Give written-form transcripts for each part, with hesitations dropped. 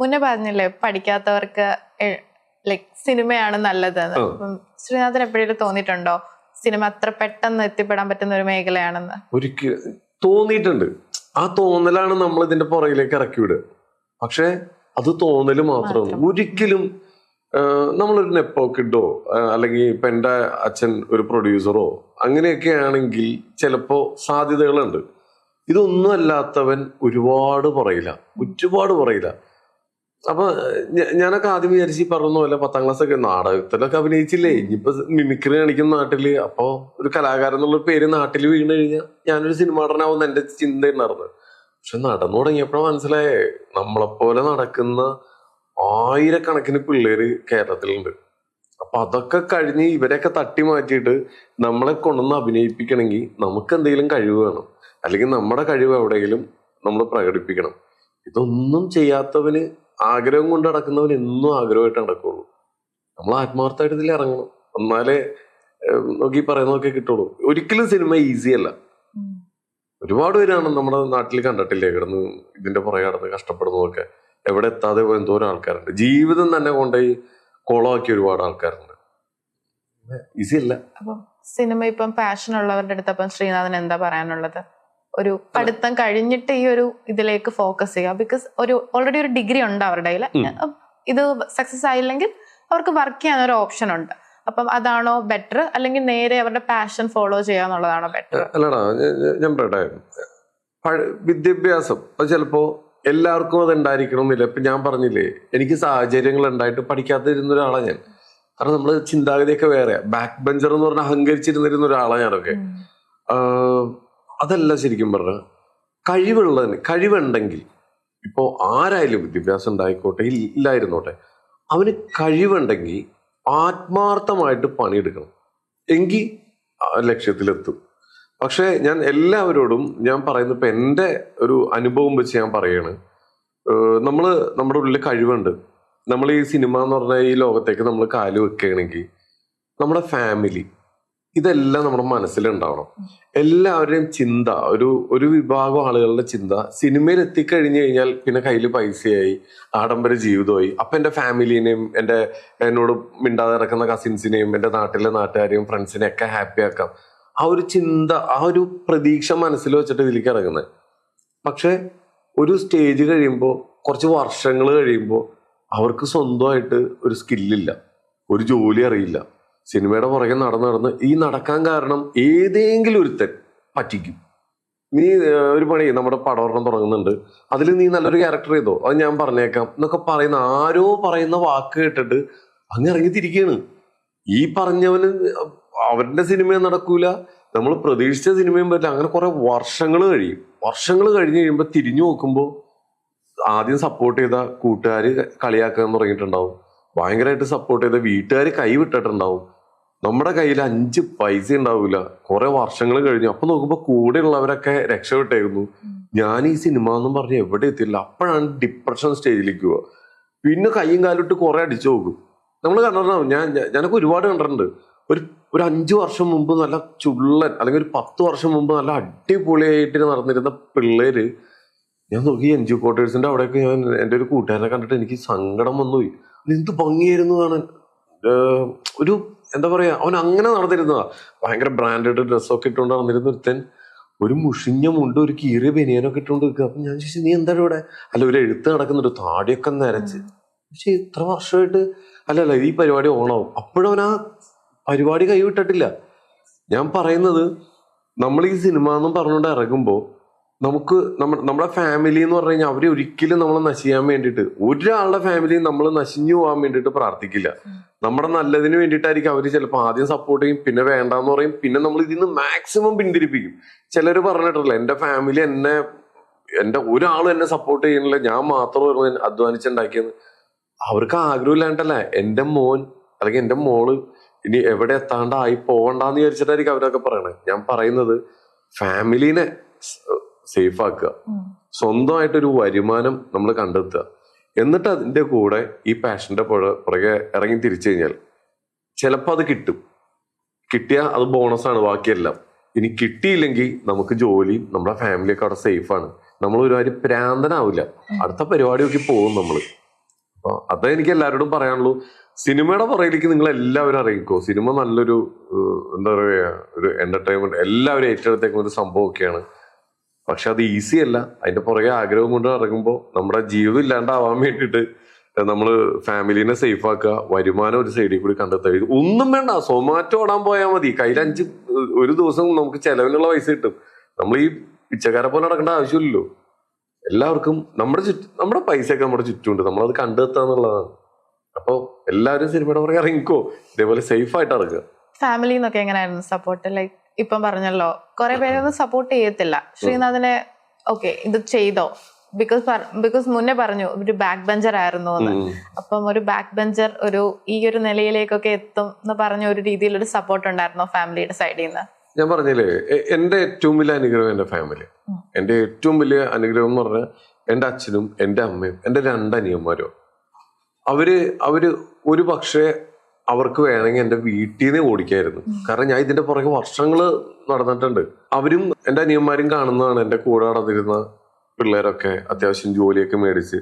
മുന്നേ പറഞ്ഞില്ലേ പഠിക്കാത്തവർക്ക് ലൈക് സിനിമയാണ് നല്ലതെന്ന്. ശ്രീനാഥൻ എപ്പോഴും തോന്നിയിട്ടുണ്ടോ സിനിമ അത്ര പെട്ടെന്ന് എത്തിപ്പെടാൻ പറ്റുന്ന ഒരു മേഖലയാണെന്ന്? ഒരിക്കലും തോന്നിയിട്ടുണ്ട്. ആ തോന്നലാണ് നമ്മൾ ഇതിന്റെ പുറകിലേക്ക് ഇറക്കി വിടുക. പക്ഷെ അത് തോന്നല് മാത്രമാണ്. ഒരിക്കലും നമ്മളൊരു നെപ്പോ കിഡോ അല്ലെങ്കിൽ ഇപ്പൊ എന്റെ അച്ഛൻ ഒരു പ്രൊഡ്യൂസറോ അങ്ങനെയൊക്കെ ആണെങ്കിൽ ചിലപ്പോ സാധ്യതകളുണ്ട്. ഇതൊന്നും അല്ലാത്തവൻ ഒരുപാട് പറയില്ല. അപ്പൊ ഞാനൊക്കെ ആദ്യം വിചാരിച്ച് പറഞ്ഞ പോലെ 10ാം ക്ലാസ് ഒക്കെ നാടകത്തിലൊക്കെ അഭിനയിച്ചില്ലേ, ഇനിയിപ്പോ മിമിക്രി കാണിക്കുന്ന നാട്ടില്, അപ്പൊ ഒരു കലാകാരൻ എന്നുള്ള പേര് നാട്ടിൽ വീണ് കഴിഞ്ഞാൽ ഞാനൊരു സിനിമ നടനാവുന്ന എന്റെ ചിന്ത ഉണ്ടായിരുന്നു. പക്ഷെ നടന്നു തുടങ്ങിയപ്പോഴാണ് മനസ്സിലായേ നമ്മളെപ്പോലെ നടക്കുന്ന ആയിരക്കണക്കിന് പിള്ളേര് കേരളത്തിലുണ്ട്. അപ്പൊ അതൊക്കെ കഴിഞ്ഞ് ഇവരെയൊക്കെ തട്ടി മാറ്റിയിട്ട് നമ്മളെ കൊണ്ടുവന്ന് അഭിനയിപ്പിക്കണമെങ്കിൽ നമുക്ക് എന്തെങ്കിലും കഴിവ് വേണം, അല്ലെങ്കിൽ നമ്മുടെ കഴിവ് എവിടെയെങ്കിലും നമ്മൾ പ്രകടിപ്പിക്കണം. ഇതൊന്നും ചെയ്യാത്തവന്, ആഗ്രഹം കൊണ്ട് നടക്കുന്നവന് എന്നും ആഗ്രഹമായിട്ട് നടക്കുള്ളൂ. നമ്മൾ ആത്മാർത്ഥമായിട്ട് ഇതിൽ ഇറങ്ങണം, എന്നാലേ നോക്കി പറയുന്നതൊക്കെ കിട്ടുള്ളൂ. ഒരിക്കലും സിനിമ ഈസി അല്ല. ഒരുപാട് പേരാണ് നമ്മുടെ നാട്ടിൽ കണ്ടിട്ടില്ലേ കിടന്ന് ഇതിന്റെ പുറകെ കിടന്ന് കഷ്ടപ്പെടുന്നതൊക്കെ. എവിടെ എത്താതെ പോയ എന്തോരം ആൾക്കാരുണ്ട്. ജീവിതം തന്നെ കൊണ്ടുപോയി കോളമാക്കിയ ഒരുപാട് ആൾക്കാരുണ്ട്. ഈസി അല്ല. അപ്പം സിനിമ ഇപ്പം പാഷൻ ഉള്ളവരുടെ അടുത്ത് അപ്പം ശ്രീനാഥൻ എന്താ പറയാനുള്ളത്? ഒരു പഠിത്തം കഴിഞ്ഞിട്ട് ഈ ഒരു ഇതിലേക്ക് ഫോക്കസ് ചെയ്യുക. ബിക്കോസ് ഓൾറെഡി ഒരു ഡിഗ്രി ഉണ്ട് അവരുടെ കയ്യിൽ. ഇത് സക്സസ് ആയില്ലെങ്കിൽ അവർക്ക് വർക്ക് ചെയ്യാൻ ഒരു ഓപ്ഷൻ ഉണ്ട്. അപ്പം അതാണോ ബെറ്റർ, അല്ലെങ്കിൽ നേരെ അവരുടെ പാഷൻ ഫോളോ ചെയ്യാന്നുള്ളതാണോ ബെറ്റർ? അല്ലടാ, ഞാൻ പറയട്ടെ, വിദ്യാഭ്യാസം അത് ചിലപ്പോ എല്ലാവർക്കും അത് ഉണ്ടായിരിക്കണമെന്നില്ല. ഇപ്പൊ ഞാൻ പറഞ്ഞില്ലേ, എനിക്ക് സാഹചര്യങ്ങൾ ഉണ്ടായിട്ട് പഠിക്കാതിരുന്ന ഒരാളാണ് ഞാൻ. കാരണം നമ്മള് ചിന്താഗതിയൊക്കെ വേറെ, ബാക്ക് ബെഞ്ചർ എന്ന് പറഞ്ഞാൽ അഹങ്കരിച്ചിരുന്നിരുന്ന ഒരാളാണ് ഞാനൊക്കെ. അതല്ല ശരിക്കും പറഞ്ഞ കഴിവുണ്ടെങ്കിൽ, ഇപ്പോ ആരായാലും വിദ്യാഭ്യാസം ഉണ്ടായിക്കോട്ടെ ഇല്ലായിരുന്നോട്ടെ, അവന് കഴിവുണ്ടെങ്കിൽ ആത്മാർത്ഥമായിട്ട് പണിയെടുക്കണം, എങ്കിൽ ലക്ഷ്യത്തിലെത്തും. പക്ഷെ ഞാൻ എല്ലാവരോടും ഞാൻ പറയുന്നത്, ഇപ്പൊ എൻ്റെ ഒരു അനുഭവം വെച്ച് ഞാൻ പറയാണ്, നമ്മുടെ ഉള്ളിൽ കഴിവുണ്ട്. നമ്മൾ ഈ സിനിമ എന്ന് പറഞ്ഞ ഈ ലോകത്തേക്ക് നമ്മൾ കാല് വെക്കുകയാണെങ്കിൽ നമ്മുടെ ഫാമിലി, ഇതെല്ലാം നമ്മുടെ മനസ്സിലുണ്ടാവണം. എല്ലാവരുടെയും ചിന്ത, ഒരു വിഭാഗം ആളുകളുടെ ചിന്ത സിനിമയിൽ എത്തിക്കഴിഞ്ഞു കഴിഞ്ഞാൽ പിന്നെ കയ്യിൽ പൈസയായി, ആഡംബര ജീവിതമായി. അപ്പൊ എന്റെ ഫാമിലിനെയും എന്നോട് മിണ്ടാതെ നടക്കുന്ന കസിൻസിനെയും എന്റെ നാട്ടിലെ നാട്ടുകാരെയും ഫ്രണ്ട്സിനെയും ഒക്കെ ഹാപ്പി ആക്കാം. ആ ഒരു ചിന്ത, ആ ഒരു പ്രതീക്ഷ മനസ്സിൽ വെച്ചിട്ട് ഇതിലേക്ക് ഇറങ്ങുന്നത്. പക്ഷെ ഒരു സ്റ്റേജ് കഴിയുമ്പോൾ, കുറച്ച് വർഷങ്ങൾ കഴിയുമ്പോൾ അവർക്ക് സ്വന്തമായിട്ട് ഒരു സ്കില്ലില്ല, ഒരു ജോലി അറിയില്ല. സിനിമയുടെ പുറകെ നടന്ന് ഈ നടക്കാൻ കാരണം ഏതെങ്കിലും ഒരുത്തൻ പറ്റിക്കും. നീ ഒരു പണി, നമ്മുടെ പടം തുടങ്ങുന്നുണ്ട്, അതിൽ നീ നല്ലൊരു ക്യാരക്ടർ ചെയ്തോ, അത് ഞാൻ പറഞ്ഞേക്കാം എന്നൊക്കെ പറയുന്ന ആരോ പറയുന്ന വാക്ക് കേട്ടിട്ട് അങ്ങ് ഇറങ്ങി തിരിക്കുകയാണ്. ഈ പറഞ്ഞവന് അവരുടെ സിനിമയും നടക്കൂല, നമ്മൾ പ്രതീക്ഷിച്ച സിനിമയും പറ്റില്ല. അങ്ങനെ കുറെ വർഷങ്ങൾ കഴിഞ്ഞ് കഴിയുമ്പോൾ തിരിഞ്ഞു നോക്കുമ്പോൾ ആദ്യം സപ്പോർട്ട് ചെയ്ത കൂട്ടുകാർ കളിയാക്കാൻ തുടങ്ങിയിട്ടുണ്ടാവും, ഭയങ്കരമായിട്ട് സപ്പോർട്ട് ചെയ്ത വീട്ടുകാർ കൈവിട്ടിട്ടുണ്ടാവും. നമ്മുടെ കയ്യിൽ 5 പൈസ ഉണ്ടാവില്ല. കുറെ വർഷങ്ങൾ കഴിഞ്ഞു, അപ്പൊ നോക്കുമ്പോ കൂടെ ഉള്ളവരൊക്കെ രക്ഷപ്പെട്ടേക്കുന്നു. ഞാൻ ഈ സിനിമ എന്നും പറഞ്ഞ് എവിടെ എത്തില്ല. അപ്പോഴാണ് ഡിപ്രഷൻ സ്റ്റേജിലേക്ക് പോവുക. പിന്നെ കയ്യും കാലിട്ട് കുറെ അടിച്ചു നോക്കും. നമ്മൾ കണ്ടിട്ടുണ്ടാവും, ഞാനൊക്കെ ഒരുപാട് കണ്ടിട്ടുണ്ട്. ഒരു 5 വർഷം മുമ്പ് നല്ല ചുള്ളൻ, അല്ലെങ്കിൽ ഒരു 10 വർഷം മുമ്പ് നല്ല അടിപൊളിയായിട്ട് നടന്നിരുന്ന പിള്ളേര്, ഞാൻ നോക്കി NGO ക്വാർട്ടേഴ്സിന്റെ അവിടെയൊക്കെ ഞാൻ എൻ്റെ ഒരു കൂട്ടുകാരനെ കണ്ടിട്ട് എനിക്ക് സങ്കടം വന്നുപോയി. എന്ത് ഭംഗിയായിരുന്നു കാണാൻ. ഒരു എന്താ പറയാ, അവൻ അങ്ങനെ നടന്നിരുന്നതാ. ഭയങ്കര ബ്രാൻഡഡ് ഡ്രസ്സൊക്കെ ഇട്ടുകൊണ്ട് നടന്നിരുന്ന ഒരുത്തൻ ഒരു മുഷിഞ്ഞ മുണ്ട്, ഒരു കീറിയ ബനിയാനൊക്കെ ഇട്ടുകൊണ്ട് നിൽക്കുക. അപ്പൊ ഞാൻ ചോദിച്ചു, നീ എന്താണ് ഇവിടെ? അല്ല, ഒരു എഴുത്ത് നടക്കുന്നുണ്ട്, താടിയൊക്കെ നരച്ച്. പക്ഷെ ഇത്ര വർഷമായിട്ട് അല്ലല്ല ഈ പരിപാടി ഓണാവും. അപ്പോഴും അവൻ ആ പരിപാടി കൈവിട്ടിട്ടില്ല. ഞാൻ പറയുന്നത്, നമ്മൾ ഈ സിനിമ എന്നും പറഞ്ഞുകൊണ്ട് ഇറങ്ങുമ്പോൾ നമുക്ക് നമ്മുടെ ഫാമിലി എന്ന് പറഞ്ഞു കഴിഞ്ഞാൽ അവരെ ഒരിക്കലും നമ്മളെ നശിക്കാൻ വേണ്ടിയിട്ട്, ഒരാളുടെ ഫാമിലി നമ്മൾ നശിഞ്ഞു പോകാൻ വേണ്ടിയിട്ട് പ്രാർത്ഥിക്കില്ല. നമ്മുടെ നല്ലതിന് വേണ്ടിയിട്ടായിരിക്കും അവർ ചിലപ്പോൾ ആദ്യം സപ്പോർട്ട് ചെയ്യും, പിന്നെ വേണ്ടാന്ന് പറയും, പിന്നെ നമ്മൾ ഇതിന്ന് മാക്സിമം പിന്തിരിപ്പിക്കും. ചിലർ പറഞ്ഞിട്ടില്ല, എന്റെ ഫാമിലി എന്റെ ഒരാളും എന്നെ സപ്പോർട്ട് ചെയ്യുന്നില്ല, ഞാൻ മാത്രം അധ്വാനിച്ചുണ്ടാക്കിയെന്ന്. അവർക്ക് ആഗ്രഹമില്ലാണ്ടല്ല എന്റെ മോൻ അല്ലെങ്കിൽ എന്റെ മോള് ഇനി എവിടെ എത്താണ്ടായി പോകണ്ടെന്ന് വിചാരിച്ചിട്ടായിരിക്കും അവരൊക്കെ പറയണത്. ഞാൻ പറയുന്നത്, ഫാമിലിനെ സേഫ് ആക്കുക, സ്വന്തമായിട്ടൊരു വരുമാനം നമ്മൾ കണ്ടെത്തുക, എന്നിട്ട് അതിന്റെ കൂടെ ഈ പാഷന്റെ പുറകെ ഇറങ്ങി തിരിച്ചു കഴിഞ്ഞാൽ ചിലപ്പോൾ അത് കിട്ടും. കിട്ടിയാൽ അത് ബോണസാണ്, ബാക്കിയെല്ലാം. ഇനി കിട്ടിയില്ലെങ്കിൽ നമുക്ക് ജോലിയും നമ്മുടെ ഫാമിലിയൊക്കെ അവിടെ സേഫാണ്. നമ്മൾ ഒരുമാതിരി പ്രാന്തനാവില്ല, അടുത്ത പരിപാടിയൊക്കെ പോകും നമ്മൾ. അപ്പൊ അതേ എനിക്ക് എല്ലാവരോടും പറയാനുള്ളൂ. സിനിമയുടെ പുറകിലേക്ക് നിങ്ങൾ എല്ലാവരും അറിയിക്കോ. സിനിമ നല്ലൊരു എന്താ പറയാ ഒരു എന്റർടൈൻമെന്റ്, എല്ലാവരും ഏറ്റെടുത്തേക്കുന്ന ഒരു സംഭവമൊക്കെയാണ്. പക്ഷെ അത് ഈസി അല്ല. അതിന്റെ പുറകെ ആഗ്രഹം കൊണ്ട് ഇറങ്ങുമ്പോൾ നമ്മുടെ ജീവിതം ഇല്ലാണ്ടാവാൻ വേണ്ടിയിട്ട് നമ്മള് ഫാമിലിനെ സേഫ് ആക്കുക, വരുമാനം ഒരു സൈഡിൽ കൂടി കണ്ടെത്തുക. ഒന്നും വേണ്ട, സൊമാറ്റോ ഓടാൻ പോയാൽ മതി. കയ്യിൽ ഒരു ദിവസം നമുക്ക് ചെലവിനുള്ള പൈസ കിട്ടും. നമ്മൾ ഈ പിച്ചക്കാരെ പോലെ നടക്കേണ്ട ആവശ്യമില്ലല്ലോ. എല്ലാവർക്കും നമ്മുടെ പൈസയൊക്കെ നമ്മുടെ ചുറ്റുമുണ്ട്, നമ്മളത് കണ്ടെത്തുക എന്നുള്ളതാണ്. അപ്പൊ എല്ലാവരും സിനിമയുടെ പുറകെ ഇറങ്ങിക്കോ, ഇതേപോലെ സേഫ് ആയിട്ട് ഇറങ്ങുക. ഫാമിലിന്നൊക്കെ എങ്ങനെയായിരുന്നു സപ്പോർട്ട്? ലൈക്ക് ഇപ്പം പറഞ്ഞല്ലോ കുറെ പേരൊന്നും സപ്പോർട്ട് ചെയ്യത്തില്ല. ശ്രീനാഥിനെ ഓക്കെ ഇത് ചെയ്തോ, ബിക്കോസ് മുന്നേ പറഞ്ഞു ഒരു ബാക്ക് ബെഞ്ചർ ആയിരുന്നു എന്ന്. അപ്പം ഒരു ബാക്ക് ബെഞ്ചർ ഈ ഒരു നിലയിലേക്കൊക്കെ എത്തും എന്ന് പറഞ്ഞ ഒരു രീതിയിൽ ഒരു സപ്പോർട്ട് ഉണ്ടായിരുന്നോ ഫാമിലിയുടെ സൈഡിൽ നിന്ന്? ഞാൻ പറഞ്ഞില്ലേ, എന്റെ ഏറ്റവും വലിയ അനുഗ്രഹം എന്റെ ഫാമിലി. എന്റെ ഏറ്റവും വലിയ അനുഗ്രഹം എന്ന് പറഞ്ഞാൽ എന്റെ അച്ഛനും എന്റെ അമ്മയും എന്റെ 2 അനിയന്മാരും. അവര് ഒരു പക്ഷേ അവർക്ക് വേണമെങ്കിൽ എന്റെ വീട്ടിൽ നിന്ന് ഓടിക്കായിരുന്നു. കാരണം ഞാൻ ഇതിന്റെ പുറകെ വർഷങ്ങള് നടന്നിട്ടുണ്ട്. അവരും എന്റെ അനിയന്മാരും കാണുന്നതാണ് എന്റെ കൂടെ നടന്നിരുന്ന പിള്ളേരൊക്കെ അത്യാവശ്യം ജോലിയൊക്കെ മേടിച്ച്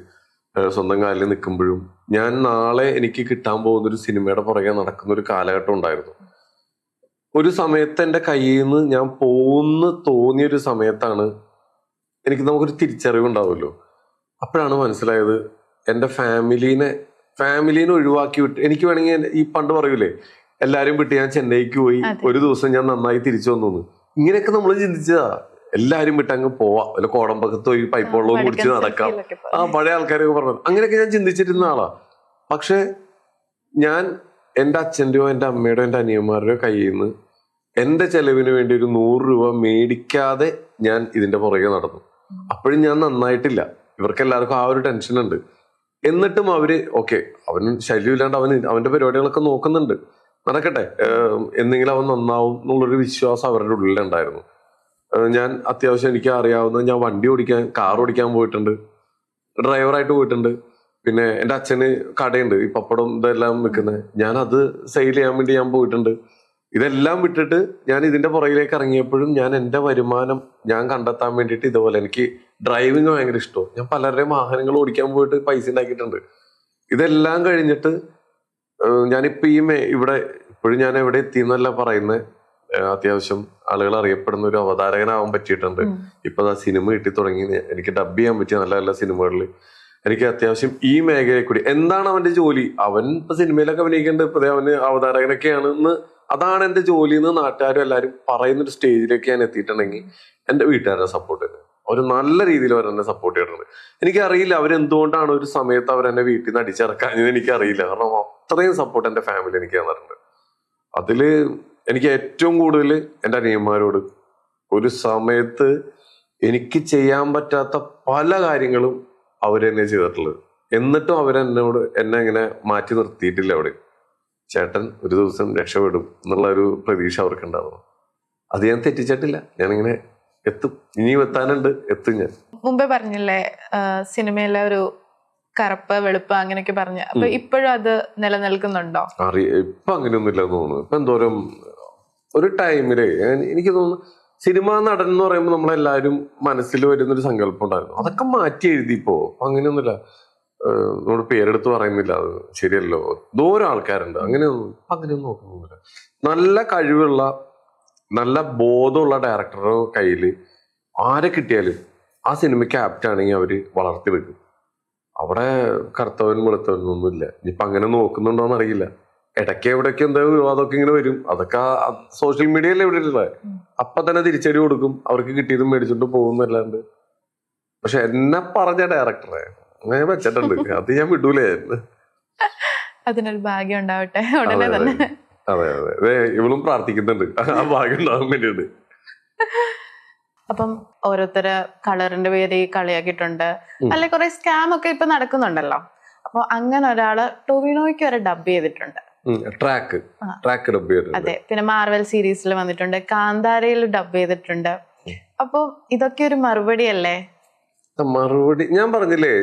സ്വന്തം കാലിൽ നിൽക്കുമ്പോഴും ഞാൻ നാളെ എനിക്ക് കിട്ടാൻ പോകുന്ന ഒരു സിനിമയുടെ പുറകെ നടക്കുന്ന ഒരു കാലഘട്ടം ഉണ്ടായിരുന്നു. ഒരു സമയത്ത് എന്റെ കയ്യിൽ നിന്ന് ഞാൻ തോന്നിയൊരു സമയത്താണ് നമുക്കൊരു തിരിച്ചറിവ് ഉണ്ടാവുമല്ലോ. അപ്പോഴാണ് മനസ്സിലായത് എന്റെ ഫാമിലീനെ ഒഴിവാക്കി വിട്ട് എനിക്ക് വേണമെങ്കിൽ ഈ പണ്ട് പറയൂലേ എല്ലാരും വിട്ട് ഞാൻ ചെന്നൈക്ക് പോയി ഒരു ദിവസം ഞാൻ നന്നായി തിരിച്ചു വന്നു. ഇങ്ങനെയൊക്കെ നമ്മൾ ചിന്തിച്ചതാ. എല്ലാരും വിട്ട് അങ്ങ് പോവാം, വല്ല കോടമ്പക്കത്ത് പോയി പൈപ്പ് വെള്ളവും കുടിച്ച് നടക്കാം, പഴയ ആൾക്കാരൊക്കെ പറഞ്ഞു. അങ്ങനെയൊക്കെ ഞാൻ ചിന്തിച്ചിരുന്ന ആളാ. പക്ഷെ ഞാൻ എന്റെ അച്ഛൻ്റെയോ എന്റെ അമ്മയുടെയോ എന്റെ അനിയന്മാരുടെയോ കയ്യിൽ നിന്ന് എന്റെ ചെലവിന് വേണ്ടി ഒരു 100 രൂപ മേടിക്കാതെ ഞാൻ ഇതിന്റെ പുറകെ നടന്നു. അപ്പോഴും ഞാൻ നന്നായിട്ടില്ല. ഇവർക്ക് എല്ലാവർക്കും ആ ഒരു ടെൻഷൻ ഉണ്ട്. എന്നിട്ടും അവര് ഓക്കെ, അവന് ശല്യമില്ലാണ്ട് അവന്റെ പരിപാടികളൊക്കെ നോക്കുന്നുണ്ട്, നടക്കട്ടെ, എന്തെങ്കിലും അവൻ നന്നാവും എന്നുള്ളൊരു വിശ്വാസം അവരുടെ ഉള്ളിലുണ്ടായിരുന്നു. ഞാൻ അത്യാവശ്യം എനിക്ക് അറിയാവുന്ന, ഞാൻ കാർ ഓടിക്കാൻ പോയിട്ടുണ്ട്, ഡ്രൈവറായിട്ട് പോയിട്ടുണ്ട്. പിന്നെ എൻ്റെ അച്ഛന് കടയുണ്ട്, ഈ പപ്പടം ഇതെല്ലാം വിൽക്കുന്നത്. ഞാൻ അത് സെയിൽ ചെയ്യാൻ വേണ്ടി ഞാൻ പോയിട്ടുണ്ട്. ഇതെല്ലാം വിട്ടിട്ട് ഞാൻ ഇതിന്റെ പുറകിലേക്ക് ഇറങ്ങിയപ്പോഴും ഞാൻ എൻ്റെ വരുമാനം ഞാൻ കണ്ടെത്താൻ വേണ്ടിയിട്ട് ഇതുപോലെ എനിക്ക് ഡ്രൈവിങ് ഭയങ്കര ഇഷ്ടവും. ഞാൻ പലരുടെയും വാഹനങ്ങൾ ഓടിക്കാൻ പോയിട്ട് പൈസ ഉണ്ടാക്കിയിട്ടുണ്ട്. ഇതെല്ലാം കഴിഞ്ഞിട്ട് ഞാനിപ്പോ ഇവിടെ ഇപ്പോഴും ഞാൻ എവിടെ എത്തിയെന്നല്ല പറയുന്നത്, അത്യാവശ്യം ആളുകൾ അറിയപ്പെടുന്ന ഒരു അവതാരകനാവാൻ പറ്റിയിട്ടുണ്ട്. ഇപ്പൊ ആ സിനിമ കിട്ടി തുടങ്ങി, എനിക്ക് ഡബ് ചെയ്യാൻ പറ്റിയ നല്ല നല്ല സിനിമകളിൽ എനിക്ക് അത്യാവശ്യം ഈ മേഖലയിൽ കൂടി. എന്താണ് അവന്റെ ജോലി? അവൻ ഇപ്പൊ സിനിമയിലൊക്കെ അഭിനയിക്കേണ്ടത്, ഇപ്പൊ അവന് അവതാരകനൊക്കെയാണെന്ന്, അതാണ് എന്റെ ജോലി എന്ന് നാട്ടുകാരും എല്ലാവരും പറയുന്നൊരു സ്റ്റേജിലേക്ക് ഞാൻ എത്തിയിട്ടുണ്ടെങ്കിൽ എന്റെ വീട്ടുകാരുടെ സപ്പോർട്ട് തന്നെ ഒരു നല്ല രീതിയിൽ അവരെന്നെ സപ്പോർട്ട് ചെയ്തിട്ടുണ്ട്. എനിക്കറിയില്ല അവരെന്തുകൊണ്ടാണ് ഒരു സമയത്ത് അവരെന്നെ വീട്ടിൽ നിന്ന് അടിച്ചിറക്കാഞ്ഞത്, എനിക്കറിയില്ല. കാരണം അത്രയും സപ്പോർട്ട് എന്റെ ഫാമിലി എനിക്ക് തന്നിട്ടുണ്ട്. അതില് എനിക്ക് ഏറ്റവും കൂടുതൽ എന്റെ അനിയന്മാരോട്, ഒരു സമയത്ത് എനിക്ക് ചെയ്യാൻ പറ്റാത്ത പല കാര്യങ്ങളും അവരെന്നെ ചെയ്തിട്ടുള്ളത്. എന്നിട്ടും എന്നെ ഇങ്ങനെ മാറ്റി നിർത്തിയിട്ടില്ല. അവിടെ ചേട്ടൻ ഒരു ദിവസം രക്ഷപ്പെടും എന്നുള്ള ഒരു പ്രതീക്ഷ അവർക്ക് ഉണ്ടായിരുന്നു. അത് ഞാൻ തെറ്റിച്ചിട്ടില്ല. ഞാനിങ്ങനെ എത്തും, ഇനിയും എത്താനുണ്ട്, എത്തും. ഞാൻ മുമ്പേ പറഞ്ഞില്ലേ സിനിമയിലെ ഒരു കറുപ്പ് വെളുപ്പ് അങ്ങനെയൊക്കെ പറഞ്ഞു. അപ്പൊ ഇപ്പോഴും അത് നിലനിൽക്കുന്നുണ്ടോ? ഇപ്പൊ അങ്ങനെയൊന്നും ഇല്ലെന്ന് തോന്നുന്നു. ഇപ്പൊ എന്തോരം ഒരു ടൈമില് എനിക്ക് തോന്നുന്നു സിനിമാ നടൻ എന്ന് പറയുമ്പോൾ നമ്മളെല്ലാരും മനസ്സിൽ വരുന്നൊരു സങ്കല്പം ഉണ്ടായിരുന്നു. അതൊക്കെ മാറ്റി എഴുതിപ്പോ അങ്ങനെയൊന്നുമില്ല. നമ്മുടെ പേരെടുത്ത് പറയുന്നില്ല, അത് ശരിയല്ലോ. ദൂരം ആൾക്കാരുണ്ട്, അങ്ങനെയൊന്നും നോക്കുന്നില്ല. നല്ല കഴിവുള്ള നല്ല ബോധമുള്ള ഡയറക്ടറുടെ കയ്യിൽ ആരെ കിട്ടിയാലും ആ സിനിമയ്ക്ക് ആപ്റ്റ് ആണെങ്കിൽ അവര് വളർത്തിയെടുക്കും. അവിടെ കറുത്തവൻ വെളുത്തവനൊന്നുമില്ല. ഇനിയിപ്പൊ അങ്ങനെ നോക്കുന്നുണ്ടോന്ന് അറിയില്ല. ഇടയ്ക്ക് എവിടേക്ക് എന്താ വിവാദമൊക്കെ ഇങ്ങനെ വരും. അതൊക്കെ സോഷ്യൽ മീഡിയയിൽ എവിടെയുള്ള അപ്പൊ തന്നെ തിരിച്ചടി കൊടുക്കും, അവർക്ക് കിട്ടിയതും മേടിച്ചോണ്ട് പോകുന്നല്ലാണ്ട്. പക്ഷെ എന്നെ പറഞ്ഞ ഡയറക്ടറെ അങ്ങനെ വെച്ചിട്ടുണ്ട്, അത് ഞാൻ വിടൂലേ. അതിനൊരു ഭാഗ്യം ഉണ്ടാവട്ടെ ഉടനെ തന്നെ. അതെ അതെ, ഇവളും പ്രാർത്ഥിക്കുന്നുണ്ട് ആ ഭാഗ്യം ഉണ്ടാവാൻ വേണ്ടിയിട്ട്. അപ്പം ഓരോരുത്തര് കളറിന്റെ പേര് കളിയാക്കിയിട്ടുണ്ട്, അല്ലെ കുറെ സ്കാം ഒക്കെ ഇപ്പൊ നടക്കുന്നുണ്ടല്ലോ. അപ്പൊ അങ്ങനെ ഒരാള് ടൊവിനോയ്ക്ക് വരെ ഡബ് ചെയ്തിട്ടുണ്ട്. ട്രാക്ക് ഡബ് ചെയ്തിട്ടുണ്ട്. അതെ, പിന്നെ മാർവൽ സീരീസിൽ വന്നിട്ടുണ്ട്, കാന്താരയിൽ ഡബ് ചെയ്തിട്ടുണ്ട്. അപ്പൊ ഇതൊക്കെ ഒരു മറുപടി അല്ലേ? മറുപടി ഞാൻ പറഞ്ഞില്ലേ,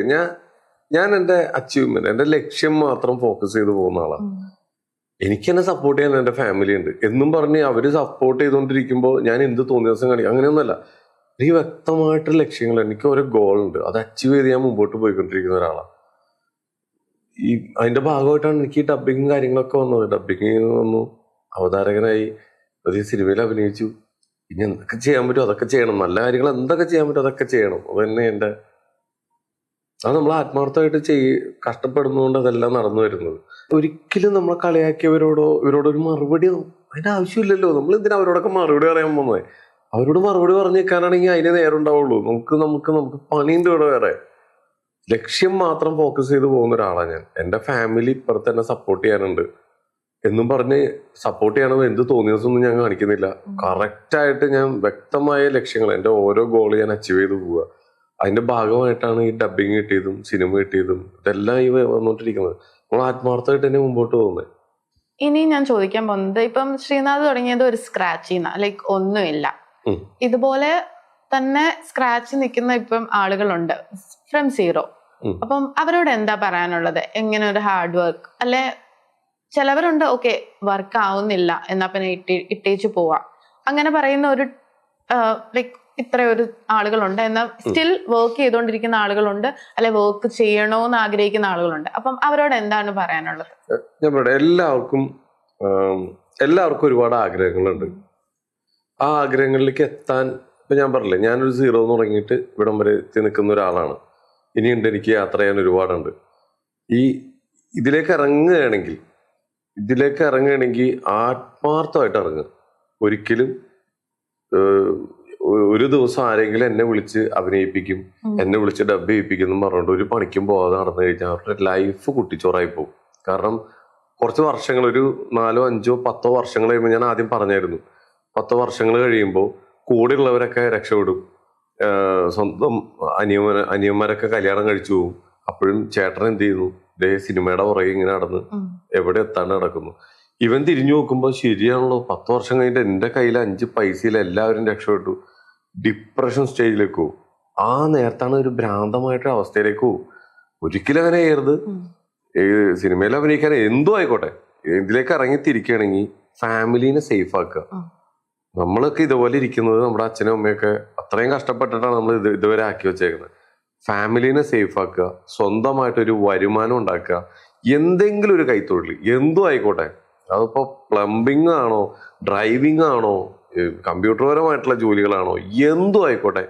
ഞാൻ എന്റെ അച്ചീവ്മെന്റ്, എന്റെ ലക്ഷ്യം മാത്രം ഫോക്കസ് ചെയ്ത് പോകുന്ന ആളാണ്. എനിക്ക് എന്നെ സപ്പോർട്ട് ചെയ്യാൻ എന്റെ ഫാമിലി ഉണ്ട് എന്നും പറഞ്ഞ് അവര് സപ്പോർട്ട് ചെയ്തുകൊണ്ടിരിക്കുമ്പോ ഞാൻ എന്ത് തോന്നിയ ദിവസം കാണിക്കും, അങ്ങനെയൊന്നുമല്ല. എനിക്ക് വ്യക്തമായിട്ട് ലക്ഷ്യങ്ങൾ, എനിക്ക് ഒരു ഗോൾ ഉണ്ട്, അത് അച്ചീവ് ചെയ്ത് ഞാൻ മുമ്പോട്ട് പോയിക്കൊണ്ടിരിക്കുന്ന ഒരാളാണ്. ഈ അതിന്റെ ഭാഗമായിട്ടാണ് എനിക്ക് ഈ ഡബിങ്ങും കാര്യങ്ങളൊക്കെ വന്നത്. ഡബിങ് വന്നു, അവതാരകനായി, ഒരു സിനിമയിൽ അഭിനയിച്ചു. ഇനി എന്തൊക്കെ ചെയ്യാൻ പറ്റും അതൊക്കെ ചെയ്യണം, നല്ല കാര്യങ്ങൾ എന്തൊക്കെ ചെയ്യാൻ പറ്റും അതൊക്കെ ചെയ്യണം. അത് തന്നെ അത് നമ്മൾ ആത്മാർത്ഥമായിട്ട് കഷ്ടപ്പെടുന്നതുകൊണ്ട് അതെല്ലാം നടന്നു വരുന്നത്. ഒരിക്കലും നമ്മളെ കളിയാക്കിയവരോടോ ഇവരോടൊരു മറുപടി അതിന്റെ ആവശ്യമില്ലല്ലോ. നമ്മൾ എന്തിനാ അവരോടൊക്കെ മറുപടി പറയാൻ പോകുന്നത്? അവരോട് മറുപടി പറഞ്ഞു നിൽക്കാനാണെങ്കിൽ അതിന് നേരം ഉണ്ടാവുള്ളൂ. നമുക്ക് പണിയുണ്ട് ഇവിടെ വേറെ. ലക്ഷ്യം മാത്രം ഫോക്കസ് ചെയ്ത് പോകുന്ന ഒരാളാണ് ഞാൻ. എൻ്റെ ഫാമിലി ഇപ്പുറത്ത് തന്നെ സപ്പോർട്ട് ചെയ്യാനുണ്ട് എന്നും പറഞ്ഞ് സപ്പോർട്ട് ചെയ്യണമെന്ന് എന്ത് തോന്നിയതൊന്നും ഞാൻ കാണിക്കുന്നില്ല. കറക്റ്റായിട്ട് ഞാൻ വ്യക്തമായ ലക്ഷ്യങ്ങൾ, എൻ്റെ ഓരോ ഗോൾ ഞാൻ അച്ചീവ് ചെയ്ത് പോവുക. അതിന്റെ ഭാഗമായിട്ടാണ് ഈ ഡബിങ് കിട്ടിയതും സിനിമ കിട്ടിയതും ഇതെല്ലാം ഈ വന്നോണ്ടിരിക്കുന്നത്. നമ്മൾ ആത്മാർത്ഥമായിട്ട് തന്നെ മുമ്പോട്ട് പോകുന്നത്. ഇനി ഞാൻ ചോദിക്കാൻ പോകുന്നത്, ഇപ്പം ശ്രീനാഥ് തുടങ്ങിയത് ഒരു സ്ക്രാച്ചിൽ ലൈക്ക് ഒന്നുമില്ല. ഇതുപോലെ തന്നെ സ്ക്രാച്ച് നിൽക്കുന്ന ഇപ്പം ആളുകളുണ്ട് ഫ്രം സീറോ. അപ്പം അവരോട് എന്താ പറയാനുള്ളത്? എങ്ങനെ ഒരു ഹാർഡ് വർക്ക്, അല്ലെ ചിലവരുണ്ട് ഓക്കെ വർക്ക് ആവുന്നില്ല എന്നാ പിന്നെ ഇട്ടേച്ച് പോവാ, അങ്ങനെ പറയുന്ന ഒരു ലൈക്ക് ഇത്രയൊരു ആളുകളുണ്ട്. എന്നാൽ സ്റ്റിൽ വർക്ക് ചെയ്തുകൊണ്ടിരിക്കുന്ന ആളുകളുണ്ട്, അല്ലെ വർക്ക് ചെയ്യണോന്ന് ആഗ്രഹിക്കുന്ന ആളുകളുണ്ട്. അപ്പം അവരോട് എന്താണ് പറയാനുള്ളത്? ഞാൻ പറയട്ടെ, എല്ലാവർക്കും ഒരുപാട് ആഗ്രഹങ്ങളുണ്ട്. ആ ആഗ്രഹങ്ങളിലേക്ക് എത്താൻ ഇപ്പൊ ഞാൻ പറഞ്ഞില്ലേ, ഞാനൊരു സീറോ തുടങ്ങിയിട്ട് ഇവിടം വരെ എത്തി നിൽക്കുന്ന ഒരാളാണ്. ഇനിയുണ്ട് എനിക്ക് യാത്ര ചെയ്യാൻ ഒരുപാടുണ്ട്. ഇതിലേക്ക് ഇറങ്ങുകയാണെങ്കിൽ ആത്മാർത്ഥമായിട്ട് ഇറങ്ങുക. ഒരിക്കലും ഒരു ദിവസം ആരെങ്കിലും എന്നെ വിളിച്ച് അഭിനയിപ്പിക്കും, എന്നെ വിളിച്ച് ഡബ് ചെയ്യിപ്പിക്കും എന്ന് പറഞ്ഞുകൊണ്ട് ഒരു പണിക്കും പോകാതെ നടന്നു കഴിഞ്ഞാൽ അവരുടെ ലൈഫ് കുട്ടിച്ചോറായി പോകും. കാരണം കുറച്ച് വർഷങ്ങൾ, ഒരു 4, 5, 10 വർഷങ്ങൾ കഴിയുമ്പോൾ, ഞാൻ ആദ്യം പറഞ്ഞായിരുന്നു, 10 വർഷങ്ങൾ കഴിയുമ്പോൾ കൂടെയുള്ളവരൊക്കെ രക്ഷപ്പെടും. സ്വന്തം അനിയന്മാരൊക്കെ കല്യാണം കഴിച്ചു പോകും. അപ്പോഴും ചേട്ടൻ എന്ത് ചെയ്യുന്നു? ഇതേ സിനിമയുടെ പുറകെ ഇങ്ങനെ നടന്ന് എവിടെ എത്താണ്ട് നടക്കുന്നു. ഇവൻ തിരിഞ്ഞു നോക്കുമ്പോൾ ശരിയാണല്ലോ, 10 വർഷം കഴിഞ്ഞിട്ട് എൻ്റെ കയ്യിൽ 5 പൈസയിൽ എല്ലാവരും രക്ഷപ്പെട്ടു. ഡിപ്രഷൻ സ്റ്റേജിലേക്ക് പോകും. ആ നേരത്താണ് ഒരു ഭ്രാന്തമായിട്ടൊരു അവസ്ഥയിലേക്ക് പോകും. ഒരിക്കലും അങ്ങനെ ചെയ്യരുത്. സിനിമയിൽ അഭിനയിക്കാൻ എന്തോ ആയിക്കോട്ടെ, ഇതിലേക്ക് ഇറങ്ങി തിരിക്കുകയാണെങ്കിൽ ഫാമിലീനെ സേഫ് ആക്കുക. നമ്മളൊക്കെ ഇതുപോലെ ഇരിക്കുന്നത് നമ്മുടെ അച്ഛനും അമ്മയൊക്കെ അത്രയും കഷ്ടപ്പെട്ടിട്ടാണ് നമ്മൾ ഇതുവരെ ആക്കി വെച്ചേക്കുന്നത്. ഫാമിലീനെ സേഫ് ആക്കുക, സ്വന്തമായിട്ടൊരു വരുമാനം ഉണ്ടാക്കുക, എന്തെങ്കിലും ഒരു കൈത്തൊഴിൽ എന്തോ ആയിക്കോട്ടെ. അതിപ്പോ പ്ലംബിംഗ് ആണോ, ഡ്രൈവിംഗ് ആണോ, കമ്പ്യൂട്ടർപരമായിട്ടുള്ള ജോലികളാണോ, എന്തോ ആയിക്കോട്ടെ,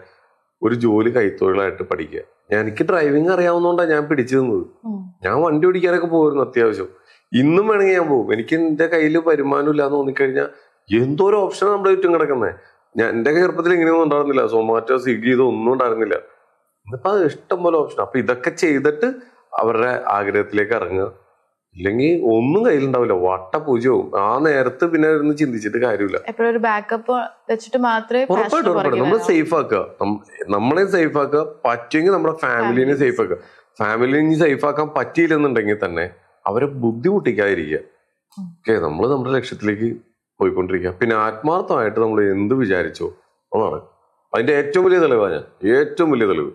ഒരു ജോലി കൈത്തൊഴിലായിട്ട് പഠിക്കുക. എനിക്ക് ഡ്രൈവിംഗ് അറിയാവുന്നതുകൊണ്ടാണ് ഞാൻ പിടിച്ചു നിന്നത്. ഞാൻ വണ്ടി ഓടിക്കാനൊക്കെ പോകുമായിരുന്നു അത്യാവശ്യം. ഇന്നും വേണമെങ്കിൽ ഞാൻ പോകും. എനിക്ക് എൻ്റെ കയ്യിൽ വരുമാനം ഇല്ലാന്ന് തോന്നിക്കഴിഞ്ഞാൽ എന്തോ ഒരു ഓപ്ഷൻ നമ്മുടെ ചുറ്റും കിടക്കുന്നത്. എൻ്റെ ചെറുപ്പത്തിൽ ഇങ്ങനെയൊന്നും ഉണ്ടായിരുന്നില്ല. സൊമാറ്റോ, സ്വിഗ്ഗി ഇതൊന്നും ഉണ്ടായിരുന്നില്ല. ഇന്നിപ്പോ അത് ഇഷ്ടം പോലെ ഓപ്ഷൻ. അപ്പൊ ഇതൊക്കെ ചെയ്തിട്ട് അവരുടെ ആഗ്രഹത്തിലേക്ക് ഇറങ്ങുക. ഇല്ലെങ്കിൽ ഒന്നും കയ്യിലുണ്ടാവില്ല, വട്ടപൂജവും. ആ നേരത്ത് പിന്നെ ഇരുന്ന് ചിന്തിച്ചിട്ട് കാര്യമില്ല. ഉറപ്പായിട്ടും നമ്മൾ സേഫ് ആക്കുക, നമ്മളെ സേഫ് ആക്കുക. പറ്റുമെങ്കിൽ നമ്മുടെ ഫാമിലിനെ സേഫ് ആക്കുക. ഫാമിലിനെ സേഫ് ആക്കാൻ പറ്റിയില്ലെന്നുണ്ടെങ്കിൽ തന്നെ അവരെ ബുദ്ധിമുട്ടിക്കാതിരിക്കുക. ഓക്കെ, നമ്മൾ നമ്മുടെ ലക്ഷ്യത്തിലേക്ക് പോയിക്കൊണ്ടിരിക്കുക. പിന്നെ ആത്മാർത്ഥമായിട്ട് നമ്മൾ എന്ത് വിചാരിച്ചോ അതാണ് അതിന്റെ ഏറ്റവും വലിയ തെളിവാണ്. ഏറ്റവും വലിയ തെളിവ്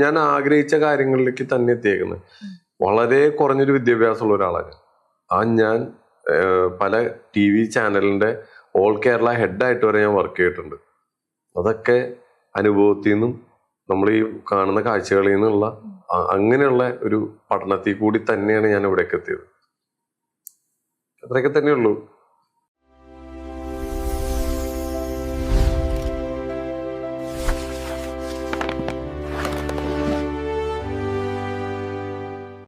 ഞാൻ ആഗ്രഹിച്ച കാര്യങ്ങളിലേക്ക് തന്നെ എത്തിയേക്കുന്നത്. വളരെ കുറഞ്ഞൊരു വിദ്യാഭ്യാസമുള്ള ഒരാളാണ് ഞാൻ. പല TV ചാനലിന്റെ ഓൾ കേരള ഹെഡായിട്ട് വരെ ഞാൻ വർക്ക് ചെയ്തിട്ടുണ്ട്. അതൊക്കെ അനുഭവത്തിൽ നിന്നും നമ്മൾ ഈ കാണുന്ന കാഴ്ചകളിൽ നിന്നുള്ള അങ്ങനെയുള്ള ഒരു പഠനത്തിൽ കൂടി തന്നെയാണ് ഞാൻ ഇവിടേക്ക് എത്തിയത്. അത്രയൊക്കെ തന്നെയുള്ളൂ.